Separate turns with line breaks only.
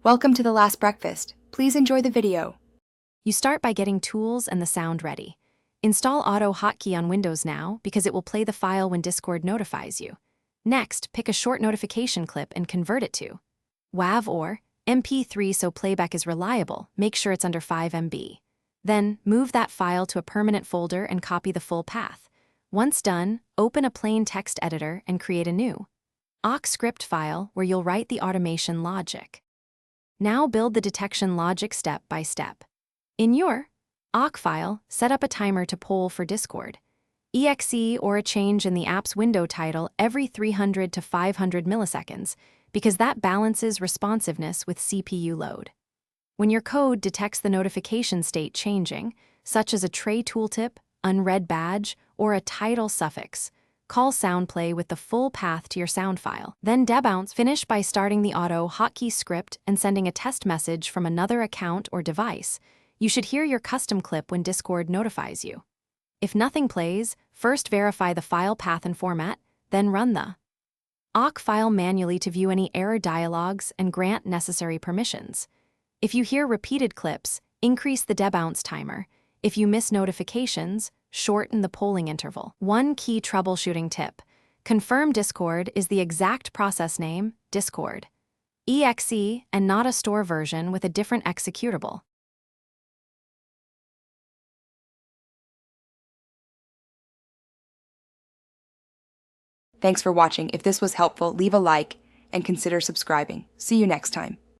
Welcome to The Last Breakfast. Please enjoy the video.
You start by getting tools and the sound ready. Install Auto Hotkey on Windows now because it will play the file when Discord notifies you. Next, pick a short notification clip and convert it to WAV or MP3 so playback is reliable. Make sure it's under 5 MB. Then, move that file to a permanent folder and copy the full path. Once done, open a plain text editor and create a new awk script file where you'll write the automation logic. Now build the detection logic step by step. In your awk file, set up a timer to poll for Discord, exe or a change in the app's window title every 300 to 500 milliseconds, because that balances responsiveness with CPU load. When your code detects the notification state changing, such as a tray tooltip, unread badge, or a title suffix, call SoundPlay with the full path to your sound file. Then debounce. Finish by starting the Auto Hotkey script and sending a test message from another account or device. You should hear your custom clip when Discord notifies you. If nothing plays, first verify the file path and format, then run the awk file manually to view any error dialogues and grant necessary permissions. If you hear repeated clips, increase the debounce timer. If you miss notifications, shorten the polling interval. One key troubleshooting tip: confirm Discord is the exact process name, Discord, exe, and not a store version with a different executable.
Thanks for watching. If this was helpful, leave a like and consider subscribing. See you next time.